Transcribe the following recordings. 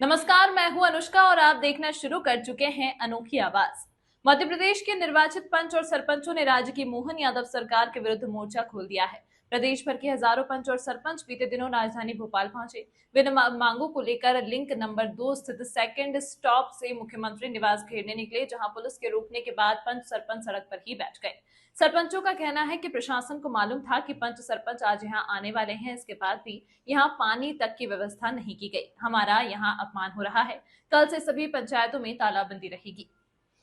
नमस्कार, मैं हूं अनुष्का और आप देखना शुरू कर चुके हैं अनोखी आवाज। मध्य प्रदेश के निर्वाचित पंच और सरपंचों ने राज्य की मोहन यादव सरकार के विरुद्ध मोर्चा खोल दिया है। प्रदेश भर के हजारों पंच और सरपंच बीते दिनों राजधानी भोपाल पहुंचे। वे मांगों को लेकर लिंक नंबर 2 स्थित सेकंड स्टॉप से मुख्यमंत्री निवास घेरने निकले, जहां पुलिस के रोकने के बाद पंच सरपंच सड़क पर ही बैठ गए। सरपंचों का कहना है कि प्रशासन को मालूम था कि पंच सरपंच आज यहां आने वाले हैं, इसके बाद भी यहां पानी तक की व्यवस्था नहीं की गई। हमारा यहां अपमान हो रहा है। कल से सभी पंचायतों में तालाबंदी रहेगी।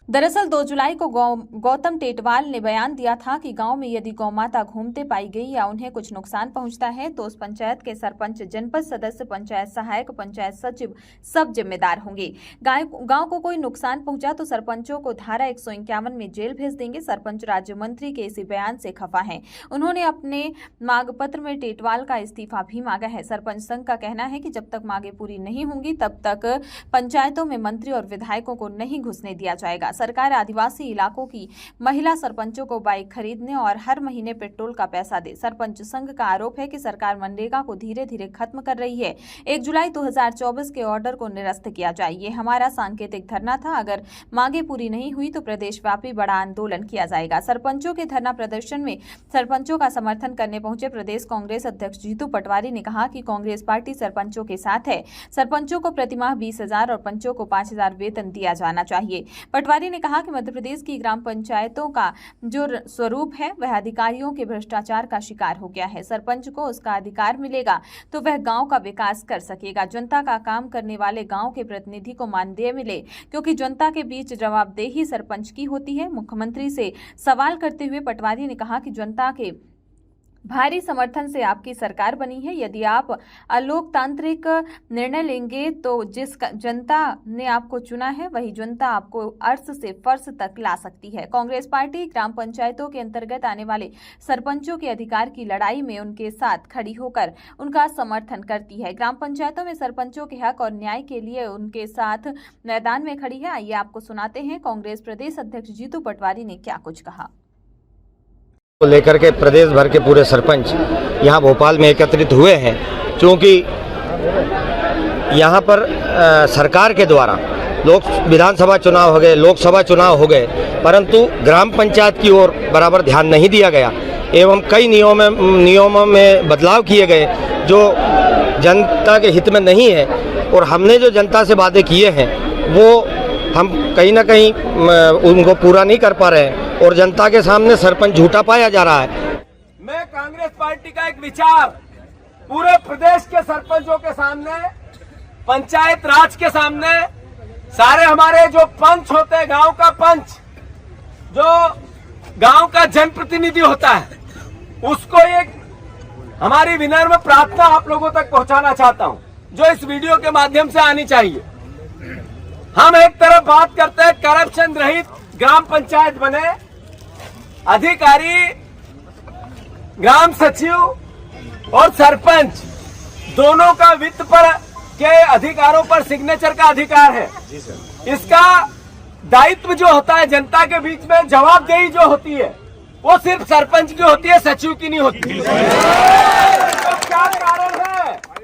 दरअसल 2 जुलाई को गौतम टेटवाल ने बयान दिया था कि गांव में यदि गौमाता घूमते पाई गई या उन्हें कुछ नुकसान पहुंचता है तो उस पंचायत के सरपंच, जनपद सदस्य, पंचायत सहायक, पंचायत सचिव सब जिम्मेदार होंगे। गांव को कोई नुकसान पहुंचा तो सरपंचों को धारा 151 में जेल भेज देंगे। सरपंच राज्य मंत्री के इसी बयान से खफा हैं। उन्होंने अपने मांग पत्र में टेटवाल का इस्तीफा भी मांगा है। सरपंच संघ का कहना है कि जब तक मांगे पूरी नहीं होंगी तब तक पंचायतों में मंत्री और विधायकों को नहीं घुसने दिया जाएगा। सरकार आदिवासी इलाकों की महिला सरपंचों को बाइक खरीदने और हर महीने पेट्रोल का पैसा दे। सरपंच संघ का आरोप है कि सरकार मनरेगा को धीरे धीरे खत्म कर रही है। 1 जुलाई 2024 के ऑर्डर को निरस्त किया जाए, ये हमारा सांकेतिक धरना था। अगर मांगे पूरी नहीं हुई तो प्रदेशव्यापी बड़ा आंदोलन किया जाएगा। सरपंचों के धरना प्रदर्शन में सरपंचों का समर्थन करने पहुंचे प्रदेश कांग्रेस अध्यक्ष जीतू पटवारी ने कहा कि कांग्रेस पार्टी सरपंचों के साथ है। सरपंचों को प्रतिमाह 20,000 और पंचों को 5,000 वेतन दिया जाना चाहिए। पटवारी ने कहा कि मध्य प्रदेश की ग्राम पंचायतों का जो स्वरूप है वह अधिकारियों के भ्रष्टाचार का शिकार हो गया है। सरपंच को उसका अधिकार मिलेगा तो वह गांव का विकास कर सकेगा। जनता का काम करने वाले गांव के प्रतिनिधि को मानदेय मिले, क्योंकि जनता के बीच जवाबदेही सरपंच की होती है। मुख्यमंत्री से सवाल करते हुए पटवारी ने कहा कि जनता के भारी समर्थन से आपकी सरकार बनी है। यदि आप अलोकतांत्रिक निर्णय लेंगे तो जिस जनता ने आपको चुना है वही जनता आपको अर्श से फर्श तक ला सकती है। कांग्रेस पार्टी ग्राम पंचायतों के अंतर्गत आने वाले सरपंचों के अधिकार की लड़ाई में उनके साथ खड़ी होकर उनका समर्थन करती है। ग्राम पंचायतों में सरपंचों के हक और न्याय के लिए उनके साथ मैदान में खड़ी है। आइए आपको सुनाते हैं कांग्रेस प्रदेश अध्यक्ष जीतू पटवारी ने क्या कुछ कहा। को लेकर के प्रदेश भर के पूरे सरपंच यहाँ भोपाल में एकत्रित हुए हैं, क्योंकि यहाँ पर सरकार के द्वारा विधानसभा चुनाव हो गए, लोकसभा चुनाव हो गए, परंतु ग्राम पंचायत की ओर बराबर ध्यान नहीं दिया गया एवं कई नियमों में बदलाव किए गए जो जनता के हित में नहीं है। और हमने जो जनता से वादे किए हैं वो हम कहीं ना कहीं उनको पूरा नहीं कर पा रहे हैं और जनता के सामने सरपंच झूठा पाया जा रहा है। मैं कांग्रेस पार्टी का एक विचार पूरे प्रदेश के सरपंचों के सामने, पंचायत राज के सामने, सारे हमारे जो पंच होते हैं, गांव का पंच जो गांव का जनप्रतिनिधि होता है, उसको एक हमारी विनम्र प्रार्थना आप लोगों तक पहुंचाना चाहता हूं, जो इस वीडियो के माध्यम से आनी चाहिए। हम एक तरफ बात करते हैं करप्शन रहित ग्राम पंचायत बने, अधिकारी ग्राम सचिव और सरपंच दोनों का वित्त पर के अधिकारों पर सिग्नेचर का अधिकार है। इसका दायित्व जो होता है जनता के बीच में जवाबदेही जो होती है वो सिर्फ सरपंच की होती है, सचिव की नहीं होती। तो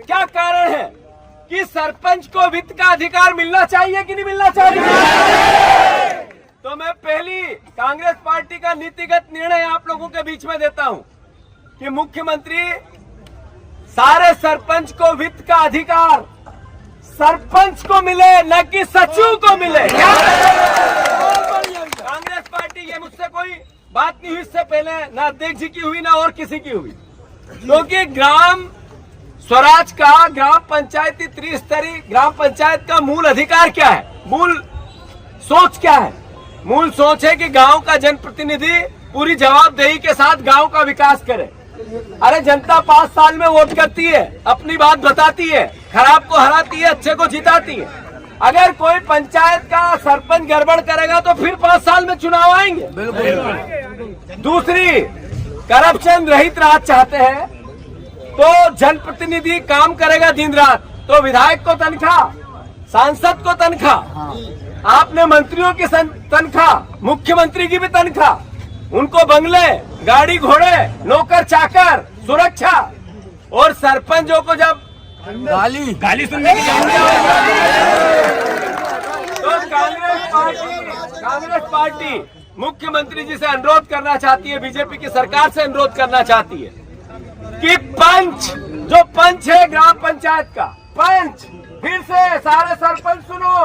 क्या कारण है कि सरपंच को वित्त का अधिकार मिलना चाहिए कि नहीं मिलना चाहिए? तो मैं पहली कांग्रेस पार्टी का नीतिगत निर्णय आप लोगों के बीच में देता हूं कि मुख्यमंत्री सारे सरपंच को वित्त का अधिकार सरपंच को मिले, न कि सचिव को मिले। कांग्रेस पार्टी, ये मुझसे कोई बात नहीं हुई इससे पहले, ना अध्यक्ष जी की हुई ना और किसी की हुई, क्योंकि ग्राम स्वराज का, ग्राम पंचायती त्रिस्तरीय ग्राम पंचायत का मूल अधिकार क्या है, मूल सोच क्या है? मूल सोच है कि गांव का जनप्रतिनिधि पूरी जवाबदेही के साथ गांव का विकास करे। अरे जनता 5 साल में वोट करती है, अपनी बात बताती है, खराब को हराती है, अच्छे को जिताती है। अगर कोई पंचायत का सरपंच गड़बड़ करेगा तो फिर 5 साल में चुनाव आएंगे। दूसरी, करप्शन रहित राज चाहते हैं तो जनप्रतिनिधि काम करेगा दिन रात, तो विधायक को तनख्वाह, सांसद को तनख्वाह, आपने मंत्रियों की तनख्वाह, मुख्यमंत्री की भी तनख्वाह, उनको बंगले, गाड़ी घोड़े, नौकर चाकर, सुरक्षा, और सरपंचों को जब गाली सुनने की कांग्रेस पार्टी मुख्यमंत्री जी से अनुरोध करना चाहती है, बीजेपी की सरकार से अनुरोध करना चाहती है कि पंच, जो पंच है ग्राम पंचायत का पंच, फिर से सारे सरपंच सुनो,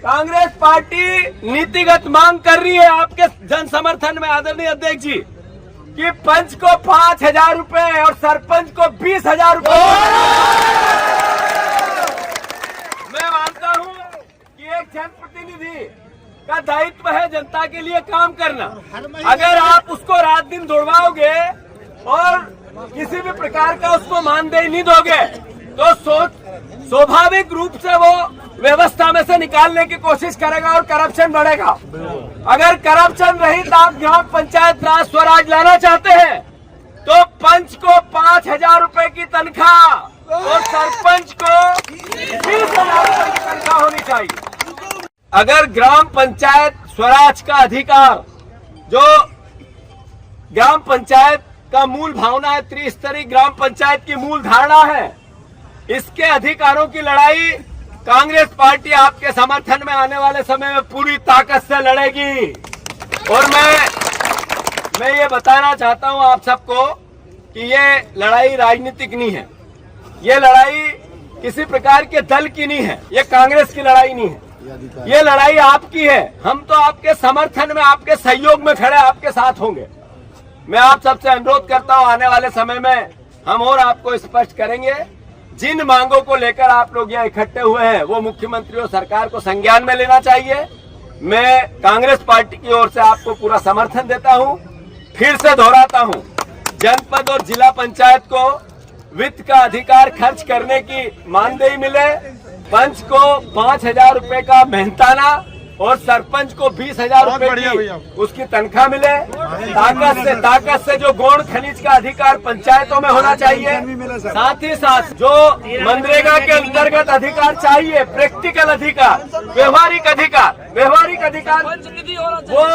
कांग्रेस पार्टी नीतिगत मांग कर रही है आपके जन समर्थन में आदरणीय अध्यक्ष जी कि पंच को 5,000 रुपए और सरपंच को 20,000 रुपए। मैं मानता हूं कि एक जनप्रतिनिधि का दायित्व है जनता के लिए काम करना। अगर आप उसको रात दिन दौड़वाओगे और किसी भी प्रकार का उसको मानदेय नहीं दोगे तो स्वाभाविक रूप से वो व्यवस्था में से निकालने की कोशिश करेगा और करप्शन बढ़ेगा। अगर करप्शन रहित आप ग्राम पंचायत राज स्वराज लाना चाहते हैं तो पंच को 5,000 रुपए की तनख्वाह और सरपंच को 20,000 रुपए की तनख्वाह होनी चाहिए। अगर ग्राम पंचायत स्वराज का अधिकार, जो ग्राम पंचायत का मूल भावना है, त्रिस्तरीय ग्राम पंचायत की मूल धारणा है, इसके अधिकारों की लड़ाई कांग्रेस पार्टी आपके समर्थन में आने वाले समय में पूरी ताकत से लड़ेगी। और मैं ये बताना चाहता हूं आप सबको कि ये लड़ाई राजनीतिक नहीं है, ये लड़ाई किसी प्रकार के दल की नहीं है, ये कांग्रेस की लड़ाई नहीं है, ये लड़ाई आपकी है। हम तो आपके समर्थन में, आपके सहयोग में खड़े, आपके साथ होंगे। मैं आप सबसे अनुरोध करता हूं, आने वाले समय में हम और आपको स्पष्ट करेंगे। जिन मांगों को लेकर आप लोग यहाँ इकट्ठे हुए हैं वो मुख्यमंत्री और सरकार को संज्ञान में लेना चाहिए। मैं कांग्रेस पार्टी की ओर से आपको पूरा समर्थन देता हूं। फिर से दोहराता हूं, जनपद और जिला पंचायत को वित्त का अधिकार खर्च करने की मानदेय मिले, पंच को 5,000 रुपए का मेहनताना और सरपंच को 20,000 रुपए की उसकी तनख्वाह मिले। ताकत से जो गौण खनिज का अधिकार पंचायतों में होना चाहिए, साथ ही साथ जो मनरेगा के अंतर्गत अधिकार चाहिए, प्रैक्टिकल अधिकार, व्यवहारिक अधिकार, वो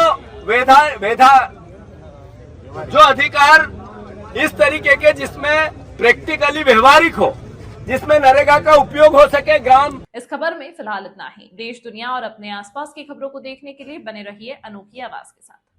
जो अधिकार इस तरीके के जिसमें प्रैक्टिकली व्यवहारिक हो, जिसमें नरेगा का उपयोग हो सके ग्राम। इस खबर में फिलहाल इतना ही। देश, दुनिया और अपने आसपास की खबरों को देखने के लिए बने रहिए अनोखी आवाज के साथ।